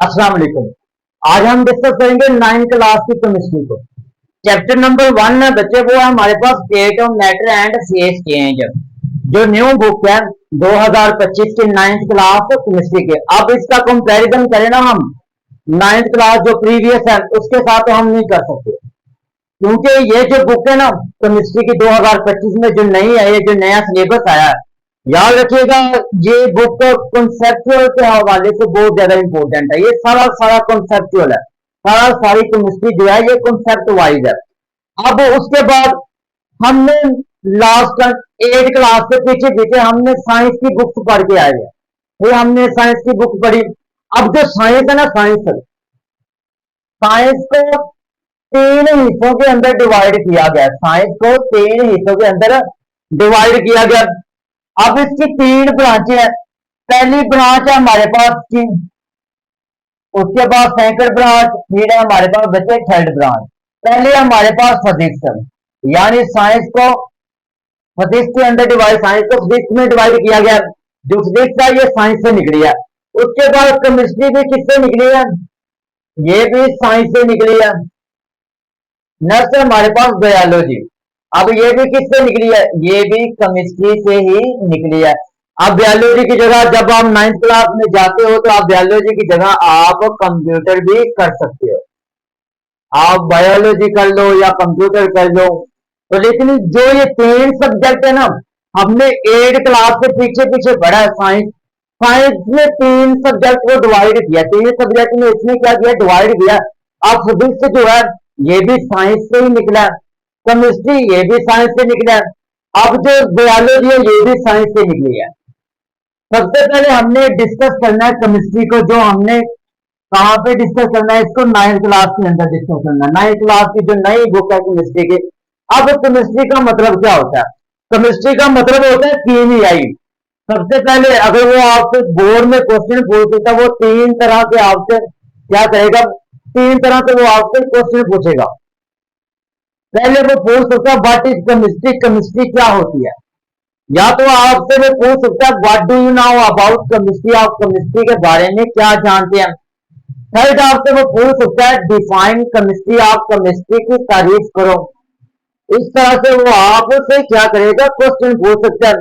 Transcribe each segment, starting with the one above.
अस्सलाम वालेकुम। आज हम डिस्कस करेंगे 9th क्लास की केमिस्ट्री को। चैप्टर नंबर 1 है बच्चे, वो है हमारे पास state of matter and phase change, जो न्यू बुक है 2025 की 9th क्लास केमिस्ट्री के। अब इसका कंपैरिजन करें ना हम 9th क्लास जो प्रीवियस है उसके साथ, तो हम नहीं कर सकते, क्योंकि ये जो बुक है ना केमिस्ट्री की 2025 में जो नई है, ये जो नया सिलेबस आया है, याद रखिएगा ये बुक कॉन्सेप्चुअल के हवाले से बहुत ज्यादा इंपॉर्टेंट है। ये सारा सारा कॉन्सेप्चुअल है, सारा सारी केमिस्ट्री जो है ये कॉन्सेप्ट वाइज है। अब उसके बाद हमने लास्ट 8 क्लास के पीछे पीछे हमने साइंस की बुक्स पढ़ के आए हैं। फिर हमने साइंस की बुक पढ़ी। अब जो साइंस है ना, साइंस साइंस को 3 हिस्सों के अंदर डिवाइड किया गया। साइंस को 3 हिस्सों के अंदर डिवाइड किया गया। अब इसकी 3 ब्रांचें हैं। पहली ब्रांच है हमारे पास की, उसके बाद सेकंड ब्रांच, फिर है हमारे पास बचे थर्ड ब्रांच। पहले हमारे पास फिजिक्स, यानी साइंस को फिजिक्स के अंदर डिवाइड, साइंस को फिजिक्स में डिवाइड किया गया। जो फिजिक्स है ये साइंस से निकली है। उसके बाद केमिस्ट्री भी किससे निकली है, ये भी साइंस से निकली है। नेक्स्ट हमारे पास बायोलॉजी, अब ये भी किससे निकली है, ये भी केमिस्ट्री से ही निकली है। अब बायोलॉजी की जगह जब आप 9th क्लास में जाते हो तो आप बायोलॉजी की जगह आप कंप्यूटर भी कर सकते हो। आप बायोलॉजी कर लो या कंप्यूटर कर लो। तो लेकिन जो ये 3 सब्जेक्ट है ना, हमने 8 क्लास से पीछे पीछे पढ़ा है। साइंस साइंस में 3 सब्जेक्ट को डिवाइड किया, 3 सब्जेक्ट में इसने क्या किया, डिवाइड किया। अब फिजिक्स जो है ये भी साइंस से ही निकला है, केमिस्ट्री ये भी साइंस से निकला है। अब जो बायोलॉजी है ये भी साइंस से निकली है। सबसे पहले हमने डिस्कस करना है केमिस्ट्री को, जो हमने कहाँ पे डिस्कस करना है, इसको 9th क्लास के अंदर डिस्कस करना है। 9th क्लास की जो नई बुक है केमिस्ट्री की। अब केमिस्ट्री का मतलब क्या होता है, केमिस्ट्री का मतलब होता है कीमियाई। सबसे पहले अगर वो आपसे बोर्ड में क्वेश्चन पूछता है, वो 3 तरह के आपसे क्या करेगा, 3 तरह से वो आपसे क्वेश्चन पूछेगा। पहले वो पूछ सकता है व्हाट इज केमिस्ट्री, केमिस्ट्री क्या होती है। या तो आपसे वो पूछ सकता है what do you know about chemistry, आप केमिस्ट्री के बारे में क्या जानते हैं। थर्ड आपसे वो पूछ सकता है डिफाइन केमिस्ट्री, आप केमिस्ट्री की तारीफ करो। इस तरह से वो आपसे क्या करेगा, क्वेश्चन पूछ सकता है।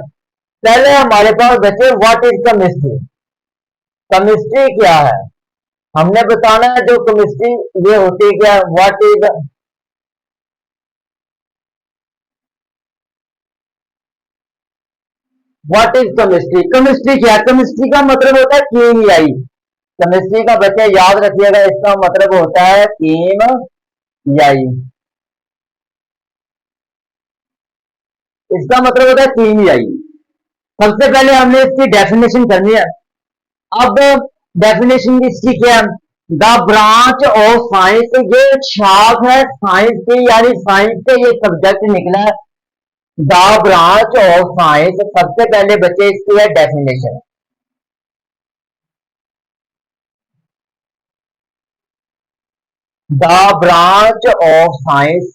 पहले हमारे पास बचे व्हाट इज केमिस्ट्री, केमिस्ट्री क्या है, हमने बताना है जो केमिस्ट्री ये होती है क्या, व्हाट इज केमिस्ट्री। केमिस्ट्री क्या है, केमिस्ट्री का मतलब होता है कीमियाई। केमिस्ट्री का बच्चे याद रखिएगा, इसका मतलब होता है कीमियाई। इसका मतलब होता है कीमियाई। सबसे पहले हमने इसकी डेफिनेशन करनी है। अब डेफिनेशन इसकी क्या है, द ब्रांच ऑफ साइंस, ये शाख है साइंस की, यानी साइंस से ये सब्जेक्ट निकला है। द ब्रांच ऑफ साइंस, सबसे पहले बच्चे इसकी है definition. The branch of science,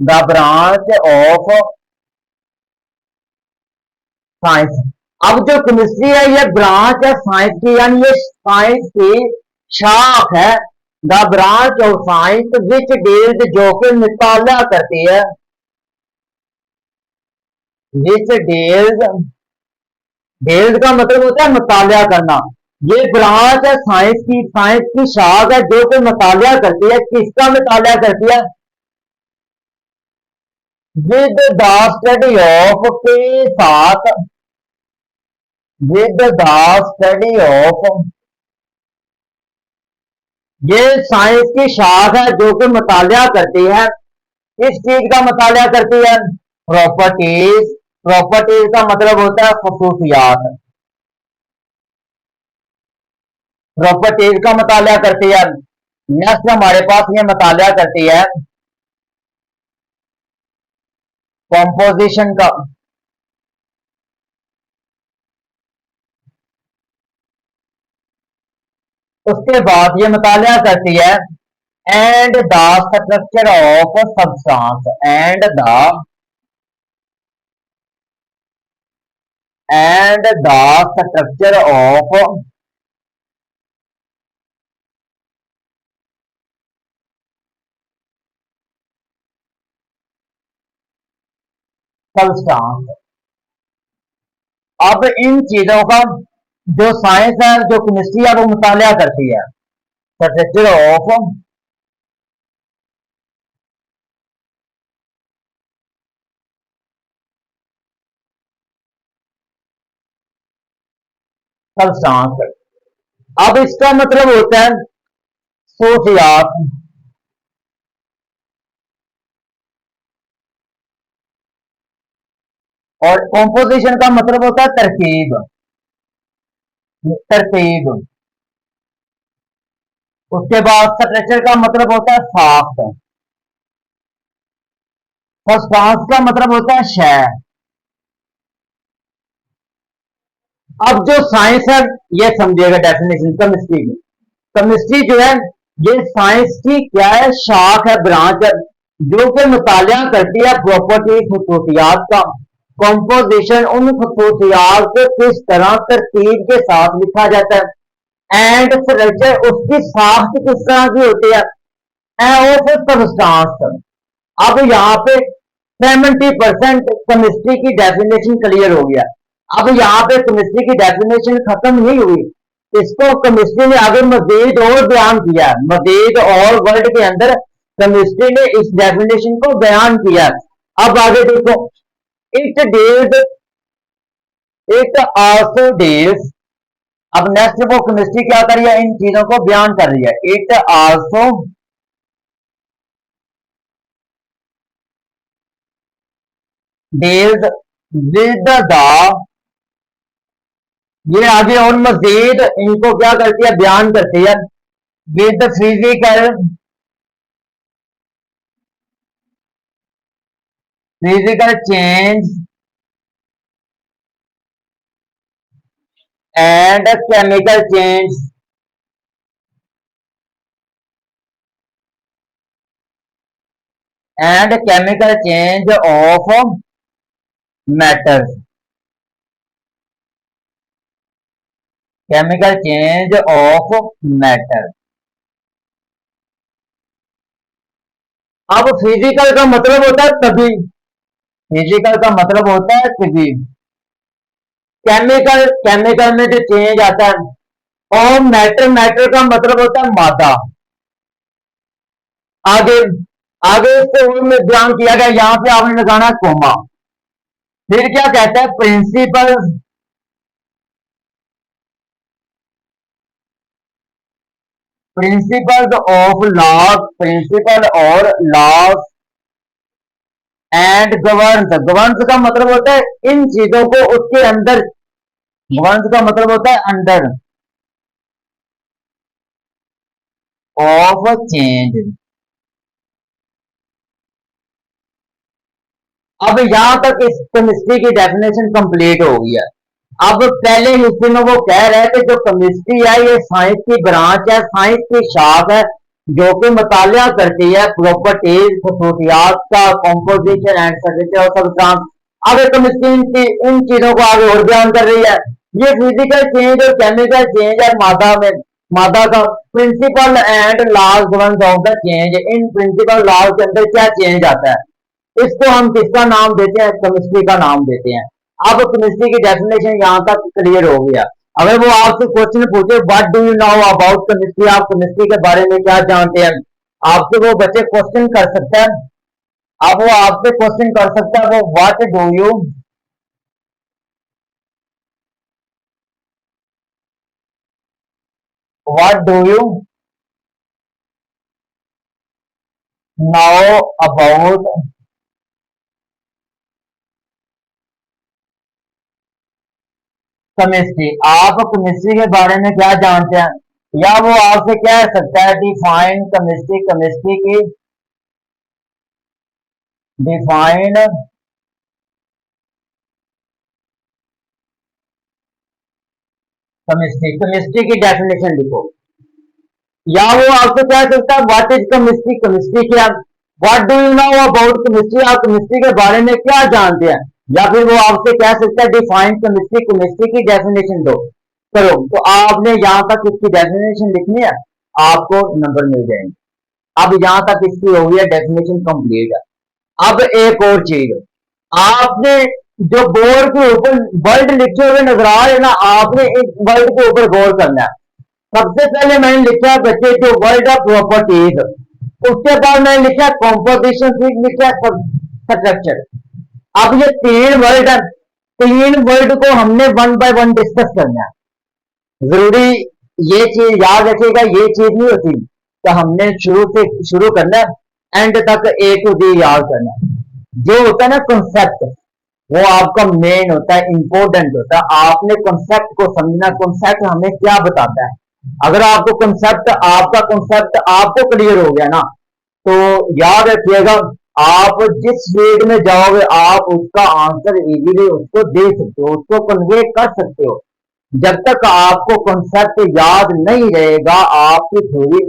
the branch of science. अब जो केमिस्ट्री है ये ब्रांच है साइंस की, यानी ये साइंस की शाख है। The branch of science which deals, जो कि मुताला करती है, विच डील्स, डील्स का मतलब होता है मुताला करना। ये ब्रांच है साइंस की, साइंस की शाख है जो कि मुताला करती है। किसका मुताला करती है, विद द स्टडी ऑफ, के साथ, विद द स्टडी ऑफ, ये साइंस की शाख है जो कि मुताला करती है। किस चीज का मुताला करती है, प्रॉपर्टीज। प्रॉपर्टीज का मतलब होता है खसूसियात, प्रॉपर्टीज का मुताला करती है। नेक्स्ट हमारे पास ये मुताला करती है कॉम्पोजिशन का। उसके बाद ये मुताला करती है and the structure of substance, and the and the structure of substance। अब इन चीजों का जो साइंस है, जो केमिस्ट्री है, वो मुताला करती है स्ट्रक्चर ऑफ सबस्टांस। अब इसका मतलब होता है सोसियात, और कॉम्पोजिशन का मतलब होता है तरकीब। तरतीब। उसके बाद स्ट्रक्चर का मतलब होता है साख्त। सबस्टांस का मतलब होता है शय। अब जो साइंस है, ये समझिएगा डेफिनेशन केमिस्ट्री की। केमिस्ट्री जो है, ये साइंस की क्या है, शाख है, ब्रांच है, जो कि मुताला करती है प्रॉपर्टी खसूसियात का। कंपोजिशन, उन खसूसियात को किस तरह तरतीब के साथ लिखा जाता है, एंड स्ट्रक्चर, उसकी साख्त किस तरह की होती है, ऑफ सबस्टांस। अब यहाँ पे 70% केमिस्ट्री की डेफिनेशन क्लियर हो गया। अब यहाँ पे केमिस्ट्री की डेफिनेशन खत्म नहीं हुई, इसको केमिस्ट्री ने आगे मजीद और बयान किया, मजीद और वर्ड के अंदर केमिस्ट्री ने इस डेफिनेशन को बयान किया। अब आगे देखो, it deals, it also deals. अब नेक्स्ट वो केमिस्ट्री क्या कर रही है, इन चीजों को बयान कर रही है। It also deals with the, ये आगे और मजीद इनको क्या करती है, बयान करती है, with physical, physical change and chemical change, and chemical change of matters, chemical change of matter. अब फिजिकल का मतलब होता है तभी, फिजिकल का मतलब होता है तभी। केमिकल, केमिकल में जो चेंज आता है, और मैटर, मैटर का मतलब होता है मादा। आगे, आगे इसको और में बयान किया गया, यहां पे आपने लगाना कोमा। फिर क्या कहता है, principle, principles of laws, principle और लॉज, एंड गवर्न्स, गवर्न्स का मतलब होता है इन चीजों को उसके अंदर, गवर्न्स का मतलब होता है अंडर ऑफ चेंज। अब यहां तक इस केमिस्ट्री की डेफिनेशन कंप्लीट हो गई है। अब पहले हिस्से में वो कह रहे हैं कि जो केमिस्ट्री है, ये साइंस की ब्रांच है, साइंस की शाख है, जो कि मुताला करती है प्रॉपर्टीज खसूसियात का, composition and structure of substance. आगे केमिस्ट्री इन चीजों को आगे और बयान कर रही है। ये फिजिकल चेंज और केमिकल चेंज है मादा में, मादा का। Principle and laws govern of the change, इन प्रिंसिपल लॉज के अंदर क्या चेंज आता है, इसको हम किसका नाम देते हैं, केमिस्ट्री का नाम देते हैं। अब केमिस्ट्री की डेफिनेशन यहां तक क्लियर हो गया। अगर वो आपसे क्वेश्चन पूछे what do you know about chemistry, आप केमिस्ट्री के बारे में क्या जानते हैं, आपसे वो बच्चे क्वेश्चन कर सकता है। अब वो आपसे क्वेश्चन कर सकता है, वो what do you, what do you know about chemistry, आप केमिस्ट्री के बारे में क्या जानते हैं। या वो आपसे कह सकता है डिफाइन केमिस्ट्री, केमिस्ट्री की डिफाइन केमिस्ट्री, केमिस्ट्री की डेफिनेशन लिखो। या वो आपसे कह सकता है व्हाट इज केमिस्ट्री, केमिस्ट्री क्या, what do you know about chemistry, आप केमिस्ट्री के बारे में क्या जानते हैं। या फिर वो आपसे कह सकता है डिफाइन केमिस्ट्री, केमिस्ट्री की डेफिनेशन दो, करो, तो आपने यहां तक इसकी डेफिनेशन लिखनी है, आपको नंबर मिल जाएंगे। अब यहां तक इसकी हो गई है डेफिनेशन कंप्लीट है। अब एक और चीज, आपने जो बोर्ड के ऊपर वर्ड लिखे हुए नजर आ रहे ना, आपने इस वर्ड के ऊपर गौर करना है। सबसे पहले मैंने लिखा है बच्चे जो वर्ड ऑफ प्रॉपर्टीज, उसके बाद मैंने लिखा कॉम्पोजिशन, लिखा स्ट्रक्चर। अब ये तीन वर्ड है, तीन वर्ड को हमने वन बाय वन डिस्कस करना है। जरूरी ये चीज याद रखिएगा, ये चीज नहीं होती तो हमने शुरू से शुरू करना है, एंड तक ए टू डी याद करना है। जो होता है ना कॉन्सेप्ट, वो आपका मेन होता है, इंपॉर्टेंट होता है। आपने कॉन्सेप्ट को समझना, कॉन्सेप्ट हमें क्या बताता है। अगर आपको कॉन्सेप्ट, आपका कॉन्सेप्ट आपको क्लियर हो गया ना, तो याद रखिएगा, आप जिस फील्ड में जाओगे आप उसका आंसर इजीली उसको दे सकते हो, उसको कन्वे कर सकते हो। जब तक आपको कॉन्सेप्ट याद नहीं रहेगा, आपकी थ्योरी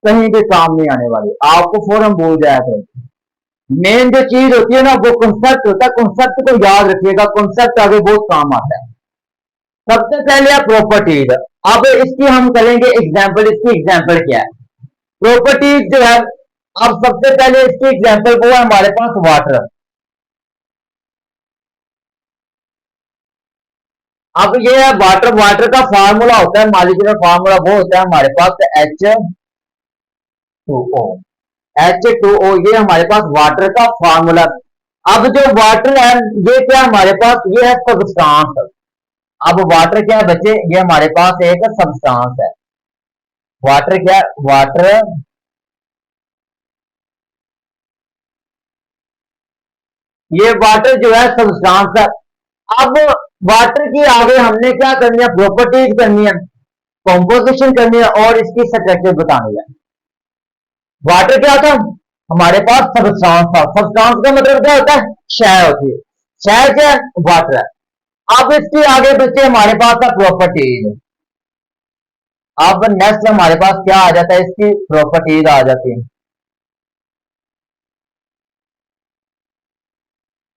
कहीं भी काम नहीं आने वाली, आपको फौरन भूल जाया करेंगे। मेन जो चीज होती है ना, वो कॉन्सेप्ट होता है, कॉन्सेप्ट को याद रखिएगा, कॉन्सेप्ट आगे बहुत काम आता है। सबसे पहले है प्रॉपर्टीज। अब इसकी हम करेंगे एग्जाम्पल, इसकी एग्जाम्पल क्या है प्रॉपर्टीज जो है। अब सबसे पहले इसकी एग्जाम्पल वो है हमारे पास वाटर। अब ये है वाटर, वाटर का फार्मूला होता है, मॉलिक्यूलर फार्मूला वो होता है हमारे पास H2O। H2O ये हमारे पास वाटर का फार्मूला। अब जो वाटर है ये क्या हमारे पास, ये है सब्सटेंस। अब वाटर क्या है बच्चे, ये हमारे पास एक सब्सटेंस है। वाटर क्या है, वाटर, ये वाटर जो है सब्सटेंस है। अब वाटर की आगे हमने क्या करनी है, प्रॉपर्टीज करनी है, कॉम्पोजिशन करनी है और इसकी स्ट्रक्चर बतानी है। वाटर क्या था हमारे पास, सब्सटेंस था। सब्सटेंस का मतलब क्या होता है, शय होती है। शय क्या है, वाटर है। अब इसके आगे बच्चे हमारे पास था प्रॉपर्टीज। अब नेक्स्ट हमारे पास क्या आ जाता है, इसकी प्रॉपर्टीज आ जाती है।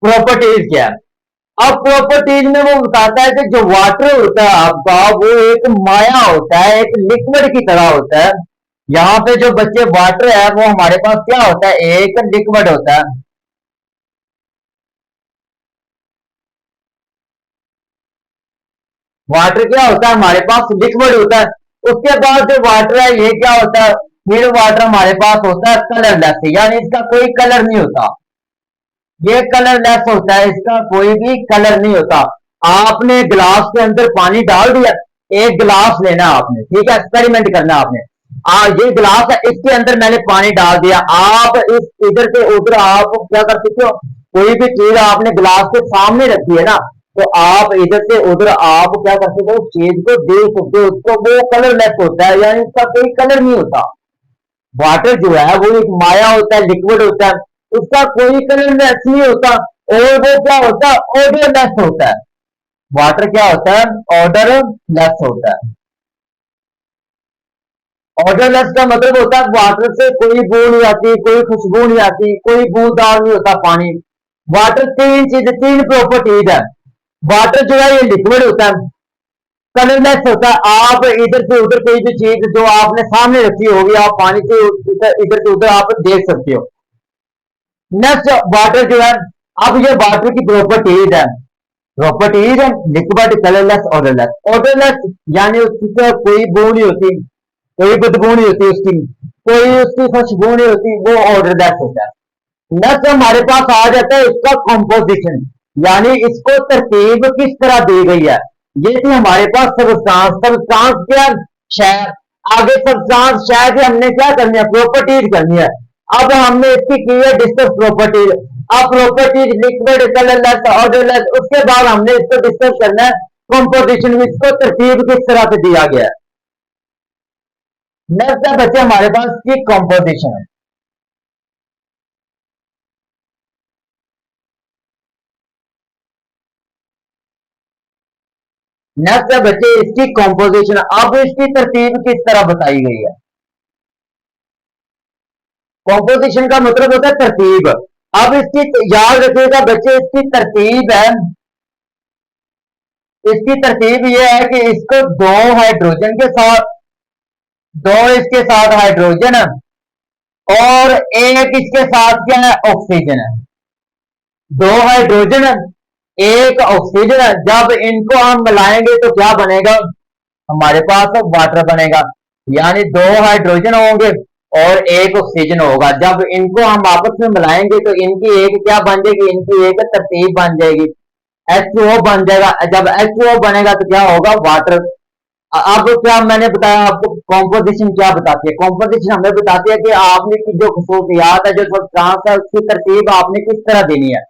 प्रॉपर्टीज क्या है, अब प्रॉपर्टीज में वो बताता है कि जो वाटर होता है आपका, वो एक माया होता है, एक लिक्विड की तरह होता है। यहाँ पे जो बच्चे वाटर है वो हमारे पास क्या होता है, एक लिक्विड होता है। वाटर क्या होता है हमारे पास, लिक्विड होता है। उसके बाद जो वाटर है ये क्या होता है, फिर वाटर हमारे पास होता है कलरलेस, यानी इसका कोई कलर नहीं होता। ये कलरलेस होता है, इसका कोई भी कलर नहीं होता। आपने गिलास के अंदर पानी डाल दिया, एक गिलास लेना आपने, ठीक है, एक्सपेरिमेंट करना आपने। ये गिलास है, इसके अंदर मैंने पानी डाल दिया, आप इस इधर से उधर आप क्या कर सकते हो, कोई भी चीज आपने गिलास के सामने रखी है ना, तो आप इधर से उधर आप क्या कर सकते हो, उस चीज को देख सकते हो, उसको, वो कलरलेस होता है, यानी इसका कोई कलर नहीं होता। वाटर जो है वो एक माया होता है, लिक्विड होता है, उसका कोई कलरलेस नहीं होता। और वो क्या होता है, ऑर्डरलेस होता है। वाटर क्या होता है, ऑर्डरलेस होता है। ऑर्डरलेस का मतलब होता है वाटर से कोई बू नहीं आती, कोई खुशबू नहीं आती, कोई बूदार नहीं होता पानी। वाटर तीन चीज, तीन प्रॉपर्टीज है। वाटर जो है ये लिक्विड होता है, कलरलेस होता है। आप इधर से उधर कोई भी चीज जो आपने सामने रखी होगी, आप पानी से इधर से उधर आप देख सकते हो। नेक्स्ट वाटर जो है, अब ये वाटर की प्रॉपर्टीज है, प्रॉपर्टीज है लिक्विड, कलरलेस, ऑर्डरलेस। ऑर्डरलेस यानी उसकी कोई बू नहीं होती, कोई बदबू नहीं होती उसकी, कोई उसकी खुशबू नहीं होती, वो ऑर्डरलेस होता है। नेक्स्ट हमारे पास आ जाता है इसका कॉम्पोजिशन, यानी इसको तरतीब किस तरह दी गई है। ये थी हमारे पास सब्सटेंस, सब्सटेंस क्या, शय। आगे सब्सटेंस शय की हमने क्या करनी है, प्रॉपर्टीज करनी है। अब हमने इसकी की है डिस्कस प्रॉपर्टीज। अब प्रॉपर्टीज लिक्विड, कलरलेस, ऑर्डरलेस, उसके बाद हमने इसको डिस्कस करना है कॉम्पोजिशन, इसको तरतीब किस तरह से दिया गया है। नेक्स्ट है बच्चे हमारे पास की कॉम्पोजिशन है। नेक्स्ट है बच्चे इसकी कॉम्पोजिशन। अब इसकी तरतीब किस तरह बताई गई है। कॉम्पोजिशन का मतलब होता है तरतीब। अब इसकी याद रखिएगा बच्चे, इसकी तरतीब है, इसकी तरतीब ये है कि इसको दो हाइड्रोजन के साथ, दो इसके साथ हाइड्रोजन है और एक इसके साथ क्या है, ऑक्सीजन है। दो हाइड्रोजन है, एक ऑक्सीजन है। जब इनको हम मिलाएंगे तो क्या बनेगा, हमारे पास वाटर बनेगा। यानी दो हाइड्रोजन होंगे और एक ऑक्सीजन होगा। जब इनको हम आपस में मिलाएंगे तो इनकी एक क्या बन जाएगी, इनकी एक तरतीब बन जाएगी, H2O बन जाएगा। जब H2O बनेगा तो क्या होगा, वाटर। अब क्या मैंने बताया आपको, कॉम्पोजिशन क्या बताती है, कॉम्पोजिशन हमें बताती है कि आपने की जो खसूसियात है, जो सब्सटेंस है, उसकी तरतीब आपने किस तरह देनी है।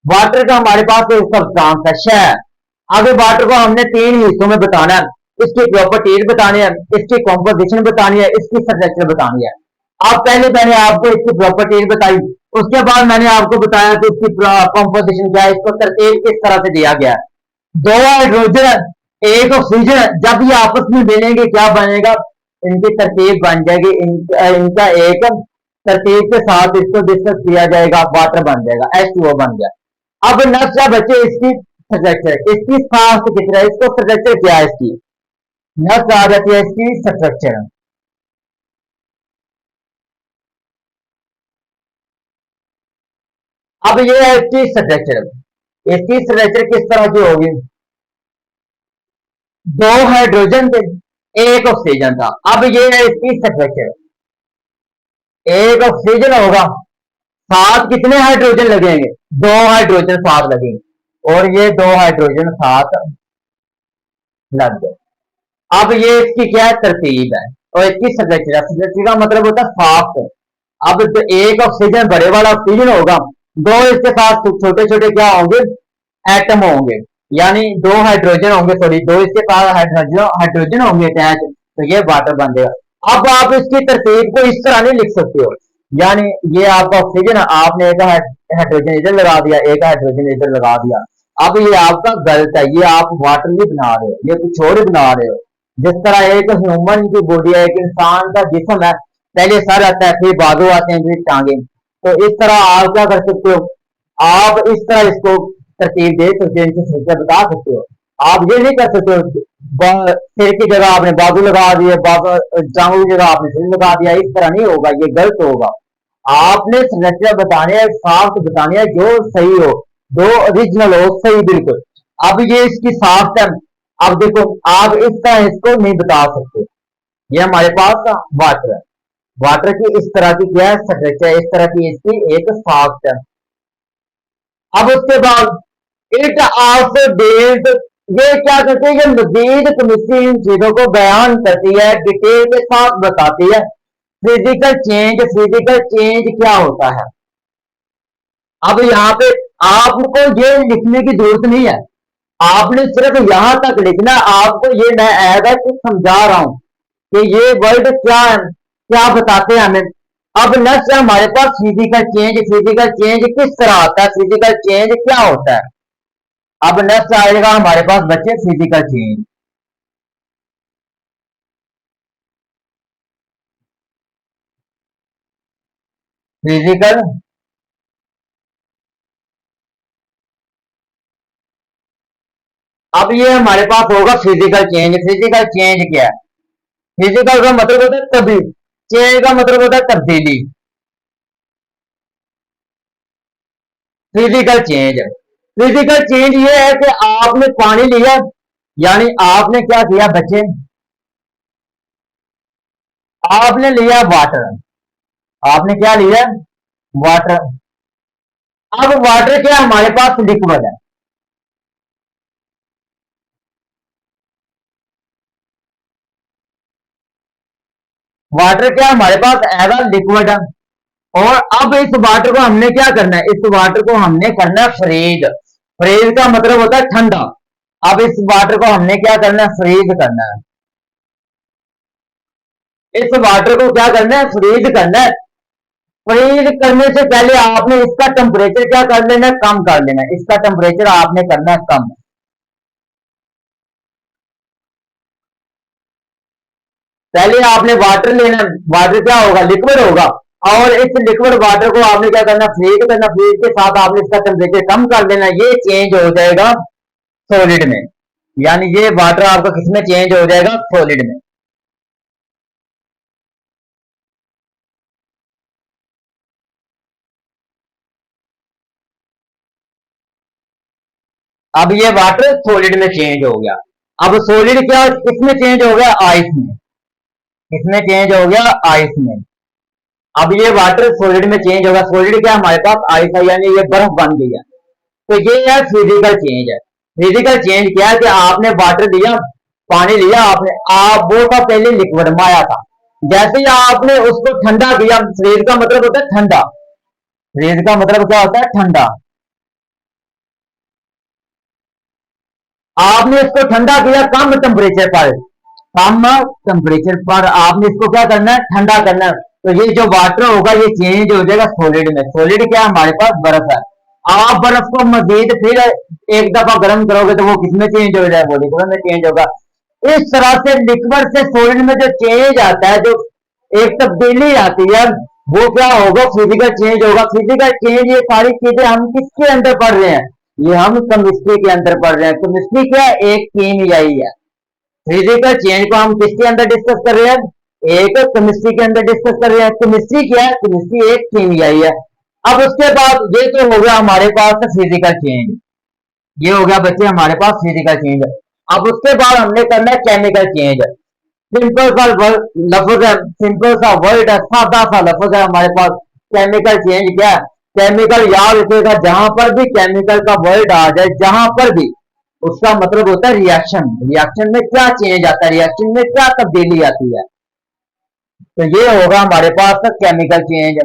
वाटर का हमारे पास एक सब्सटेंस है, शह। आगे वाटर को हमने तीन हिस्सों में बताना है, इसकी प्रॉपर्टीज बतानी है, इसकी कॉम्पोजिशन बतानी है, इसकी स्ट्रक्चर बतानी है। आप पहले मैंने आपको इसकी प्रॉपर्टीज बताई, उसके बाद मैंने आपको बताया कि इसकी कॉम्पोजिशन क्या है, इसको तरतीब किस तरह से दिया गया है। दो हाइड्रोजन एक ऑक्सीजन, जब ये आपस में मिलेंगे क्या बनेगा, इनकी तरतीब बन जाएगी, इनका एक तरतीब के साथ इसको डिस्कस किया जाएगा, वाटर बन जाएगा, H2O बन गया। अब नेक्स्ट है बच्चे इसकी स्ट्रक्चर, इसकी फास्ट कितना है, इसको स्ट्रक्चर क्या है इसकी, नेक्स्ट आ जाती है इसकी स्ट्रक्चर। अब ये है इसकी स्ट्रक्चर, इसकी स्ट्रक्चर किस तरह की होगी, दो हाइड्रोजन थे, एक ऑक्सीजन था। अब ये है इसकी स्ट्रक्चर, एक ऑक्सीजन होगा, साथ कितने हाइड्रोजन लगेंगे, दो हाइड्रोजन साथ लगेंगे और ये दो हाइड्रोजन साथ लग गए। अब ये इसकी क्या है, तरतीब है और इसकी स्ट्रक्चर है। स्ट्रक्चर का मतलब होता है फास्ट। अब तो एक ऑक्सीजन बड़े वाला ऑक्सीजन होगा, दो इसके साथ छोटे छोटे क्या होंगे, एटम होंगे, यानी दो हाइड्रोजन होंगे, सॉरी दो इसके साथ हाइड्रोजन हाइड्रोजन होंगे अटैच, तो ये वाटर बन जाएगा। अब आप इसकी तरतीब को इस तरह नहीं लिख सकते हो, यानी ये आपका ऑक्सीजन, आपने एक हाइड्रोजन इधर लगा दिया, एक हाइड्रोजन इधर लगा दिया। अब ये आपका गलत है, ये आप वाटर नहीं बना रहे हो, ये कुछ और बना रहे हो। जिस तरह एक ह्यूमन की बॉडी है, एक इंसान का जिस्म है, पहले सर आता है, फिर बाजू आते हैं, फिर टांगे। तो इस तरह आप क्या कर सकते हो, आप इस तरह इसको तरतीब दे सकते हो, इनकी संख्या बता सकते हो। आप ये नहीं कर सकते हो सिर की जगह आपने बाजू लगा दिया, टांगों की जगह आपने सिर लगा दिया, इस तरह नहीं होगा, ये गलत होगा। आपने संरचना बतानी है, साफ्ट बतानी है, जो सही हो, जो ओरिजिनल हो, सही बिल्कुल। अब ये इसकी साफ्ट है। अब देखो आप इस तरह इसको नहीं बता सकते, ये हमारे पास वाटर है, वाटर की इस तरह की क्या है स्ट्रक्चर, इस तरह की इसकी एक साफ्ट है। अब उसके बाद इट आल्सो डील्स, ये क्या करती है, ये मजीद केमिस्ट्री इन चीजों को बयान करती है, डिटेल के साथ बताती है। फिजिकल चेंज, फिजिकल चेंज क्या होता है। अब यहाँ पे आपको ये लिखने की जरूरत नहीं है, आपने सिर्फ यहां तक लिखना है। आपको ये मैं ऐसा कुछ समझा रहा हूं कि ये वर्ड क्या है, क्या बताते हैं हमें। अब नेक्स्ट है हमारे पास फिजिकल चेंज, फिजिकल चेंज किस तरह आता है, फिजिकल चेंज क्या होता है। अब नेक्स्ट आएगा हमारे पास बच्चे फिजिकल चेंज। फिजिकल, अब ये हमारे पास होगा फिजिकल चेंज। फिजिकल चेंज क्या है, फिजिकल का मतलब होता है तब्दीली, चेंज का मतलब होता है तब्दीली। फिजिकल चेंज, फिजिकल चेंज ये है कि आपने पानी लिया, यानी आपने क्या किया बच्चे, आपने लिया वाटर, आपने क्या लिया, वाटर। अब वाटर क्या हमारे पास लिक्विड है, वाटर क्या हमारे पास एज लिक्विड है। और अब इस वाटर को हमने क्या करना है, इस वाटर को हमने करना है फ्रीज। फ्रीज का मतलब होता है ठंडा। अब इस वाटर को हमने क्या करना है, फ्रीज करना है। इस वाटर को क्या करना है, फ्रीज करना है। फ्रीज करने से पहले आपने इसका टेम्परेचर क्या कर लेना है, कम कर लेना है, इसका टेम्परेचर आपने करना है कम। पहले आपने वाटर लेना, वाटर क्या होगा, लिक्विड होगा। और इस लिक्विड वाटर को आपने क्या करना, फ्रीज करना, फ्रीज के साथ आपने इसका टेम्परेचर कम कर देना, ये चेंज हो जाएगा सॉलिड में। यानी ये वाटर आपका किसमें चेंज हो जाएगा, सॉलिड में। अब ये वाटर सॉलिड में चेंज हो गया। अब सॉलिड क्या किसमें चेंज हो गया, आइस में। किसमें चेंज हो गया, आइस में। अब ये वाटर सॉलिड में चेंज होगा, सॉलिड क्या हमारे पास आइस है, यानी ये बर्फ बन गई है। तो ये है फिजिकल चेंज है। फिजिकल चेंज क्या है कि आपने वाटर लिया, पानी लिया आपने, आप वो था पहले लिक्विड में आया था, जैसे ही आपने उसको ठंडा किया, फ्रीज का मतलब होता है ठंडा, फ्रीज का मतलब क्या होता है, ठंडा। आपने इसको ठंडा किया कम टेम्परेचर पर, कम टेम्परेचर पर आपने इसको क्या करना है, ठंडा करना है। तो ये जो वाटर होगा ये चेंज हो जाएगा सॉलिड में। सॉलिड क्या है, हमारे पास बर्फ है। आप बर्फ को मजीद फिर एक दफा गर्म करोगे तो वो किसमें चेंज हो जाएगा, वो लिक्विड में चेंज होगा। इस तरह से लिक्विड से सॉलिड में जो चेंज आता है, जो एक तब्दीली आती है, वो क्या होगा, फिजिकल चेंज होगा। फिजिकल चेंज, ये सारी चीजें हम किसके अंदर पढ़ रहे हैं, ये हम केमिस्ट्री के अंदर पढ़ रहे हैं। केमिस्ट्री क्या है, एक कीमियाई है। फिजिकल चेंज को हम किसके अंदर डिस्कस कर रहे हैं, एक केमिस्ट्री के अंदर डिस्कस कर रहे हैं। केमिस्ट्री क्या है, केमिस्ट्री एक कीमियाई है। अब उसके बाद ये तो हो गया हमारे पास फिजिकल चेंज, ये हो गया बच्चे हमारे पास फिजिकल चेंज। अब उसके बाद हमने करना है केमिकल चेंज। सिंपल सा लफ्ज है, सिंपल सा वर्ड है, सादा सा लफ्ज है हमारे पास। केमिकल चेंज क्या है, केमिकल याद रखिएगा, जहां पर भी केमिकल का वर्ड आ जाए, जहां पर भी, उसका मतलब होता है रिएक्शन। रिएक्शन में क्या चेंज आता है, रिएक्शन में क्या तब्दीली आती है। तो ये होगा हमारे पास chemical change.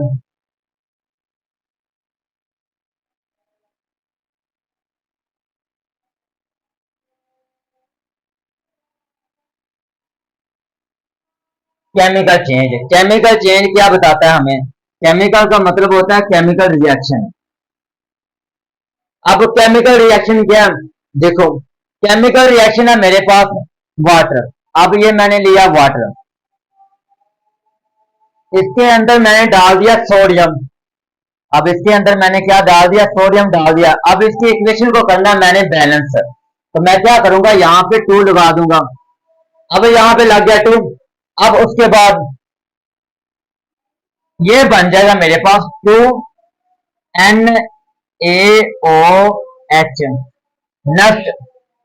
Chemical change, chemical change क्या बताता है हमें, केमिकल का मतलब होता है केमिकल रिएक्शन। अब केमिकल रिएक्शन क्या है, देखो, केमिकल रिएक्शन है मेरे पास वाटर। अब ये मैंने लिया वाटर, इसके अंदर मैंने डाल दिया सोडियम। अब इसके अंदर मैंने क्या डाल दिया, सोडियम डाल दिया। अब इसकी इक्वेशन को करना है मैंने बैलेंस, तो मैं क्या करूंगा, यहाँ पे टू लगा दूंगा। अब यहाँ पे लग गया टू। अब उसके बाद ये बन जाएगा मेरे पास two N A O H, next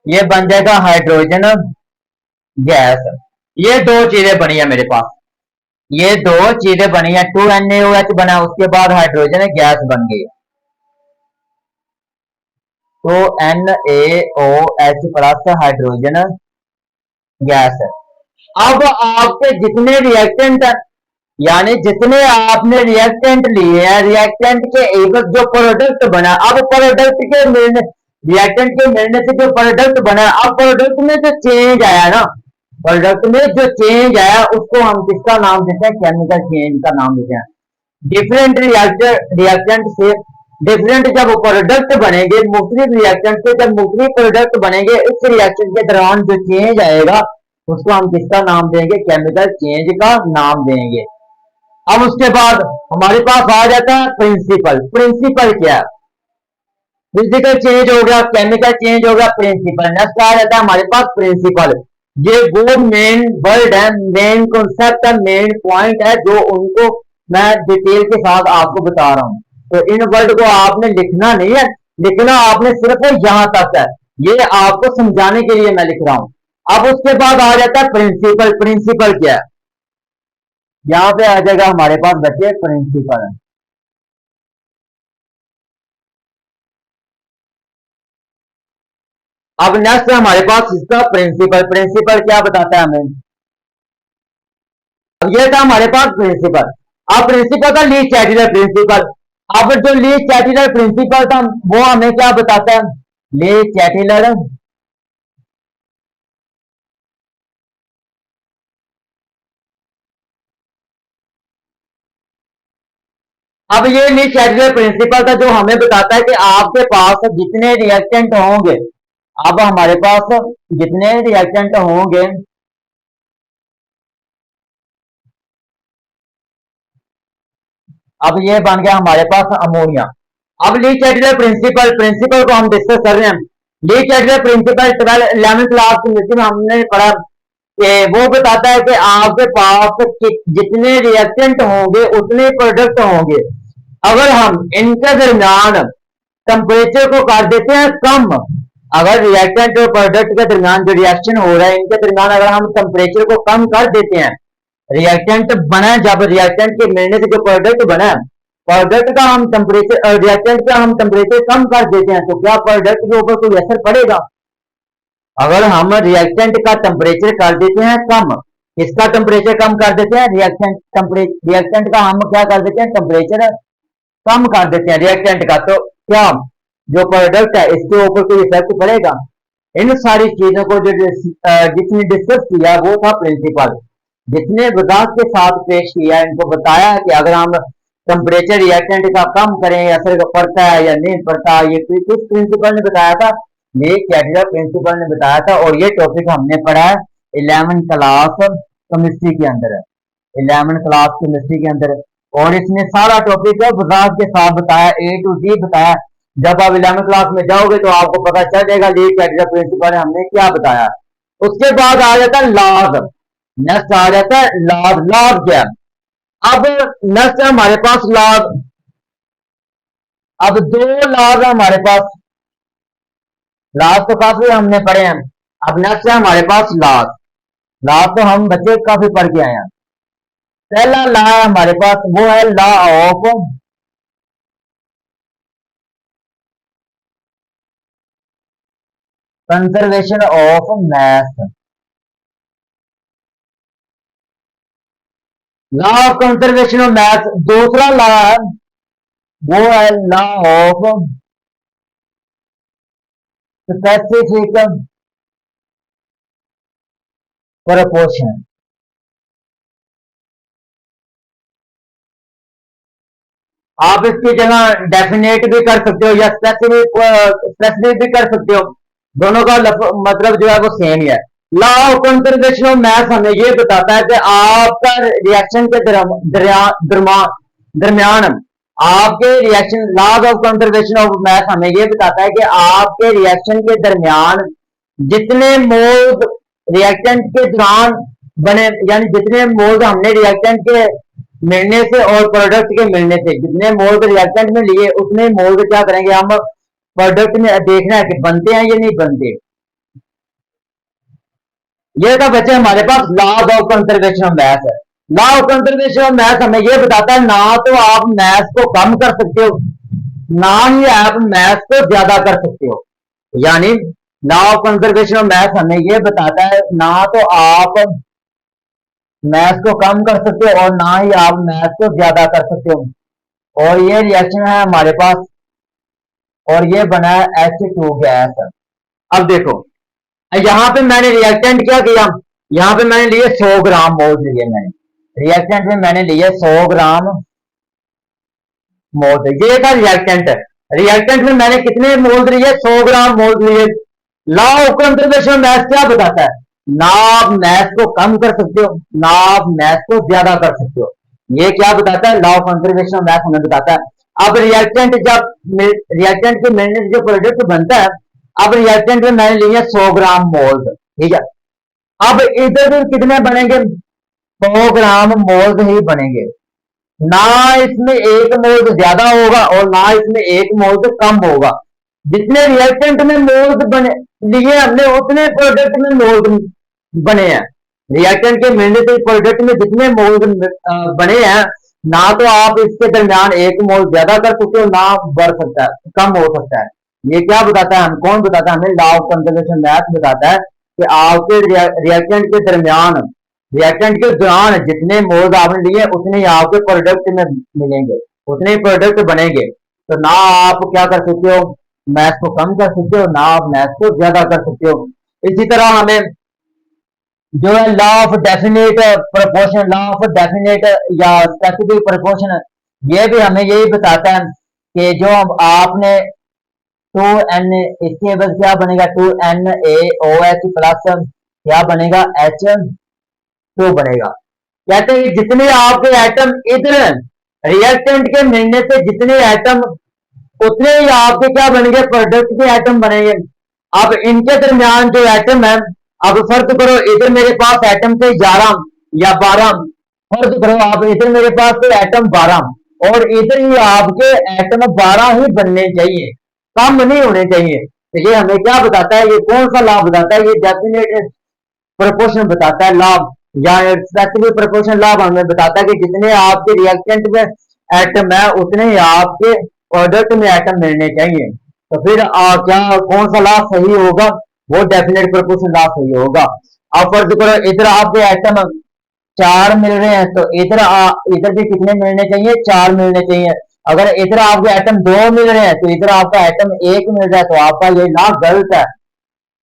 ये बन जाएगा हाइड्रोजन गैस। ये दो चीजें बनी है मेरे पास, ये दो चीजें बनी है, two N A O H बना, उसके बाद हाइड्रोजन गैस बन गई। तो N A O H plus hydrogen gas है। अब आपके जितने रिएक्टेंट, यानी जितने आपने रिएक्टेंट लिए हैं, रिएक्टेंट के एवज जो प्रोडक्ट बना, अब प्रोडक्ट के मिलने, रिएक्टेंट के मिलने से जो प्रोडक्ट बना, अब प्रोडक्ट में जो चेंज आया ना, प्रोडक्ट में जो चेंज आया उसको हम किसका नाम देते हैं, केमिकल चेंज का नाम देते हैं। डिफरेंट रिएक्टेंट से डिफरेंट जब प्रोडक्ट बनेंगे, मुख्तलिफ रिएक्टेंट से जब मुख्तलिफ प्रोडक्ट बनेंगे, इस रिएक्शन के दौरान जो चेंज आएगा उसको हम किसका नाम देंगे, केमिकल चेंज का नाम देंगे। अब उसके बाद हमारे पास आ जाता है प्रिंसिपल। प्रिंसिपल क्या है, फिजिकल चेंज हो गया, केमिकल चेंज हो गया, प्रिंसिपल। नेक्स्ट आ जाता है हमारे पास प्रिंसिपल। ये वो मेन वर्ड है, मेन कॉन्सेप्ट है, मेन पॉइंट है, जो उनको मैं डिटेल के साथ आपको बता रहा हूँ। तो इन वर्ड को आपने लिखना नहीं है, लिखना आपने सिर्फ यहां तक है, ये आपको समझाने के लिए मैं लिख रहा हूं। अब उसके बाद आ जाता है प्रिंसिपल। प्रिंसिपल क्या है, यहाँ पे आ जाएगा हमारे पास बच्चे प्रिंसिपल। अब नेक्स्ट है हमारे पास इसका प्रिंसिपल। प्रिंसिपल क्या बताता है हमें, अब ये था हमारे पास प्रिंसिपल। अब प्रिंसिपल का लीस्ट चैटिलर प्रिंसिपल। अब जो लीस्ट चैटिलर प्रिंसिपल था वो हमें क्या बताता है, लीस्ट चैटिलर। अब ये लीस्ट चैटिलर प्रिंसिपल था जो हमें बताता है कि आपके पास जितने रिएक्टेंट होंगे, अब हमारे पास जितने रिएक्टेंट होंगे, अब ये बन गया हमारे पास अमोनिया। अब ली चैटलर प्रिंसिपल प्रिंसिपल को हम डिस्कस कर रहे हैं। ली चैटलर प्रिंसिपल 11वीं क्लास की में हमने पढ़ा कि वो बताता है कि आपके पास जितने रिएक्टेंट होंगे उतने प्रोडक्ट होंगे। अगर हम इनके दरमियान टेम्परेचर को कर देते हैं कम, अगर रिएक्टेंट और प्रोडक्ट के दरमियान जो रिएक्शन हो रहा है इनके दरमियान अगर हम टेम्परेचर को कम कर देते हैं, रिएक्टेंट बना जब रिएक्टेंट के मिलने से जो प्रोडक्ट बना प्रोडक्ट का हम टेम्परेचर रिएक्टेंट का हम टेम्परेचर कम कर देते हैं, तो क्या प्रोडक्ट के ऊपर कोई असर पड़ेगा? अगर हम रिएक्टेंट का टेम्परेचर कर देते हैं कम, इसका टेम्परेचर कम कर देते हैं, रिएक्टेंट का हम क्या कर देते हैं टेम्परेचर कम कर देते हैं रिएक्टेंट का, तो क्या जो प्रोडक्ट है इसके ऊपर कोई इफेक्ट पड़ेगा? इन सारी चीजों को जो जिसने डिस्कस किया वो था प्रिंसिपल, जिसने वजाहत के साथ पेश किया, इनको बताया कि अगर हम टेम्परेचर रिएक्टेंट का कम करें असर पड़ता है या नहीं पड़ता। ये किस प्रिंसिपल ने बताया था? ये कैटलर प्रिंसिपल ने बताया था, और ये टॉपिक हमने पढ़ा है 11वीं क्लास केमिस्ट्री के अंदर, 11वीं क्लास केमिस्ट्री के अंदर। और इसमें सारा टॉपिक है वजाहत के साथ बताया, A to Z बताया। जब आप 11वीं क्लास में जाओगे तो आपको पता चल जाएगा ली कैटलर प्रिंसिपल ने हमने क्या बताया। उसके बाद आ जाता है लॉज, नेक्स्ट आ जाता है लॉज। लॉज क्या? अब नेक्स्ट है हमारे पास लॉज, अब दो लॉज है हमारे पास। लॉज तो काफी हमने पढ़े हैं, अब नेक्स्ट है हमारे पास लॉज। लॉज तो हम बच्चे काफी पढ़ के आए हैं। पहला लॉ है हमारे पास वो है law of conservation of math. Law of conservation of math. दूसरा लॉ है वो है लॉ ऑफ स्पेसिफिक प्रोपोर्शन। आप इसकी जगह डेफिनेट भी कर सकते हो या स्पेसिफिक भी कर सकते हो, दोनों का मतलब जो है वो सेम ही है। Law of conservation of mass हमें ये बताता है कि आपका रिएक्शन के दरमियान आपके reaction, laws of conservation of mass हमें ये बताता है कि आपके रिएक्शन के दरमियान जितने मोल्स रिएक्टेंट के दौरान बने, यानी जितने मोल्स हमने रिएक्टेंट के मिलने से और प्रोडक्ट के मिलने से जितने मोल्स रिएक्टेंट में लिए उतने मोल्स क्या करेंगे हम प्रोडक्ट में देखना है कि बनते हैं या नहीं बनते। ये था बच्चे हमारे पास laws of conservation of mass है। Law of conservation of mass हमें ये बताता है ना तो आप मैथ को कम कर सकते हो ना ही आप मैथ को ज्यादा कर सकते हो। यानी law of conservation of mass हमें ये बताता है ना तो आप मैथ को कम कर सकते हो और ना ही आप मैथ को ज्यादा कर सकते हो। और ये रिएक्शन है हमारे पास और ये बना है H2 गैस। अब देखो यहाँ पे मैंने रिएक्टेंट क्या किया, यहाँ पे मैंने लिए 100 ग्राम मोल्स लिए, मैंने रिएक्टेंट में मैंने लिए 100 ग्राम मोल्स। ये था रिएक्टेंट। रिएक्टेंट में मैंने कितने मोल्स लिए? 100 ग्राम मोल्स लिए। लॉ ऑफ कंजर्वेशन मैथ क्या बताता है? ना आप मैथ को कम कर सकते हो ना आप मैथ को ज्यादा कर सकते हो। ये क्या बताता है? लॉ ऑफ कंजर्वेशन मैथ हमें बताता है। अब रिएक्टेंट जब रिएक्टेंट के मिलने से जो प्रोडक्ट बनता है, अब रिएक्टेंट में मैंने लिए 100 ग्राम मोल्स, ठीक है। अब इधर भी कितने बनेंगे? 100 ग्राम मोल्स ही बनेंगे, ना इसमें एक मोल्स ज्यादा होगा और ना इसमें एक मोल्स कम होगा। जितने रिएक्टेंट में मोल्स बने लिए हमने उतने प्रोडक्ट में मोल्स बने हैं। रिएक्टेंट के मिलने से प्रोडक्ट में जितने मोल्स बने हैं, ना तो आप इसके दरमियान एक मोल ज्यादा कर सकते हो ना बढ़ सकता है कम हो सकता है। ये क्या बताता है? हम कौन बताता है? हमें लॉ ऑफ कंजर्वेशन मैथ बताता है कि आपके रिएक्टेंट के दरमियान रिएक्टेंट के दौरान जितने मोल्स आपने लिए उतने ही आपके प्रोडक्ट में मिलेंगे, उतने ही प्रोडक्ट बनेंगे। तो ना आप क्या कर सकते हो? मैथ को कम कर सकते हो ना आप मैथ को ज्यादा कर सकते हो। इसी तरह हमें जो है law of definite proportion, law of definite या स्पेसिफिक प्रोपोर्शन, ये भी हमें यही बताता है कि जो आपने 2n, इसके बाद क्या बनेगा? 2NaOH प्लस क्या बनेगा? H2 बनेगा। कहते हैं जितने आपके एटम इधर रिएक्टेंट के मिलने से जितने एटम उतने ही आपके क्या बनेंगे, प्रोडक्ट के एटम बनेंगे। अब इनके दरमियान जो एटम है, अब फर्क करो, इधर मेरे पास एटम थे 11 या 12, फर्क करो आप, इधर मेरे पास थे एटम 12 और इधर ही आपके एटम 12 ही बनने चाहिए, कम नहीं होने चाहिए। तो ये हमें क्या बताता है, ये कौन सा लॉ बताता है, ये डेफिनेट प्रोपोर्शन बताता है लॉ, या स्पेसिफिक प्रोपोर्शन लॉ हमें बताता है कि जितने आपके रिएक्टेंट में एटम है उतने ही आपके प्रोडक्ट में एटम मिलने चाहिए। तो फिर क्या कौन सा लॉ सही होगा, वो डेफिनेट प्रोपोर्शन लॉ सही होगा। अब फर्ज करो इधर आपके एटम 4 मिल रहे हैं, तो इधर भी कितने मिलने चाहिए, 4 मिलने चाहिए। अगर इधर आपके एटम 2 मिल रहे हैं तो इधर आपका एटम 1 मिल रहा है, तो आपका ये लॉ गलत है,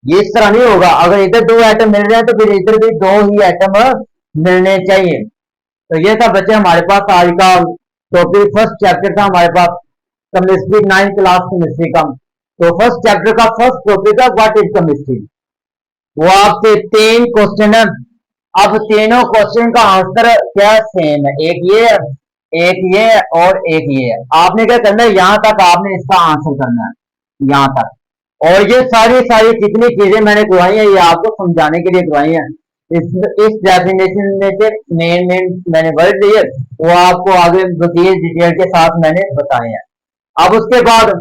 ये इस तरह नहीं होगा। अगर इधर 2 एटम मिल रहे हैं तो फिर इधर भी 2 ही एटम मिलने चाहिए। तो ये था बच्चे हमारे पास आज का टॉपिक, फर्स्ट चैप्टर था हमारे पास केमिस्ट्री, 9th क्लास केमिस्ट्री का। तो फर्स्ट चैप्टर का फर्स्ट टॉपिक है व्हाट इज केमिस्ट्री। वो आपसे 3 क्वेश्चन है। अब तीनों क्वेश्चन का आंसर क्या सेम है, एक ये है, एक ये है और एक ये है। आपने क्या करना है, यहां तक आपने इसका आंसर करना है, यहां तक। और ये सारी सारी जितनी चीजें मैंने करवाई है ये आपको समझाने के लिए करवाई है। इस डेफिनेशन में से मेन मेन मैंने वर्ड लिए, वो आपको आगे मजीद डिटेल के साथ मैंने बताए हैं। अब उसके बाद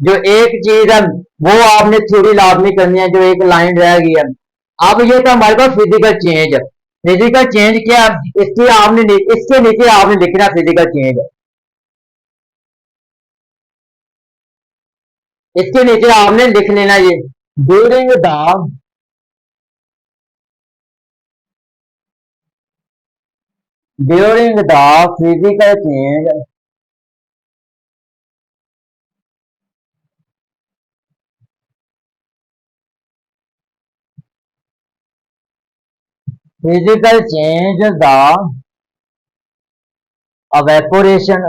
जो एक चीज है वो आपने थ्योरी लाजमी करनी है, जो एक लाइन रह गई है। अब ये था हमारे पास फिजिकल चेंज। फिजिकल चेंज क्या, इसके आपने इसके नीचे आपने लिखना फिजिकल चेंज, इसके नीचे आपने लिख लेना ये during the during the physical change, physical change the evaporation,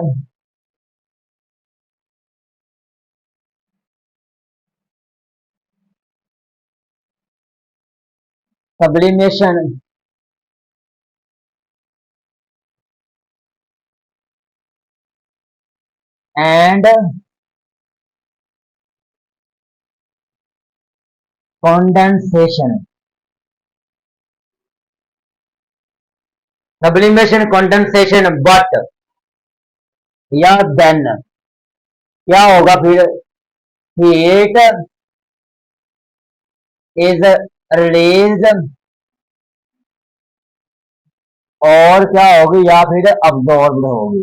sublimation and condensation। Sublimation, condensation, but या देन क्या होगा फिर, हीट इज रिलीज, और क्या होगी, या फिर अब्जॉर्ब्ड होगी,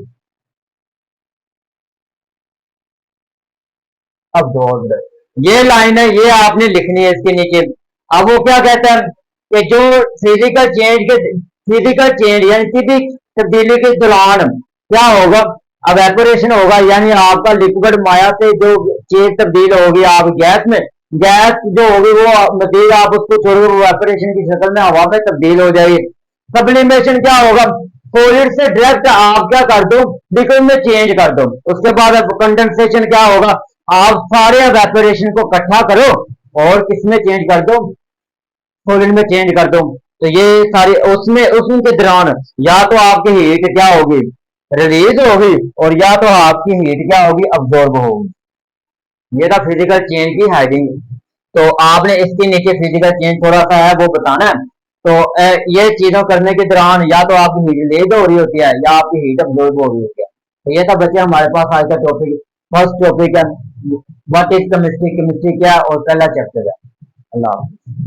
अब्जॉर्ब्ड। ये लाइन है, ये आपने लिखनी है इसके नीचे। अब वो क्या कहता है कि जो फिजिकल चेंज के फिजिकल चेंज यानी किसी तब्दीली के दौरान क्या होगा, अब एपोरेशन होगा, यानी आपका लिक्विड माया से जो चीज तब्दील होगी आप गैस में, गैस जो होगी वो मजीद आप उसको छोड़कर वो एपोरेशन की शक्ल में हवा में तब्दील हो जाएगी। सब्लिमेशन क्या होगा, सॉलिड से डायरेक्ट आप क्या कर दो, लिक्विड में चेंज कर दो। उसके बाद कंडेंसेशन क्या होगा, आप सारे एवेपोरेशन को इकट्ठा करो और किसमें चेंज कर दो, सॉलिड में चेंज कर दो। तो ये सारी उसमें उसके दौरान या तो आपकी हीट क्या होगी, रिलीज होगी, और या तो आपकी हीट क्या होगी, अब्जॉर्ब होगी। ये था फिजिकल चेंज की हेडिंग। तो आपने इसके नीचे फिजिकल चेंज थोड़ा सा है वो बताना है। तो ये चीजों करने के दौरान या तो आपकी हीट रिलीज हो रही होती है या आपकी हीट अब्जॉर्ब हो रही होती है। तो ये था बच्चे हमारे पास आज का टॉपिक, फर्स्ट टॉपिक है व्हाट इज केमिस्ट्री, केमिस्ट्री क्या, और पहला चैप्टर है। अल्लाह।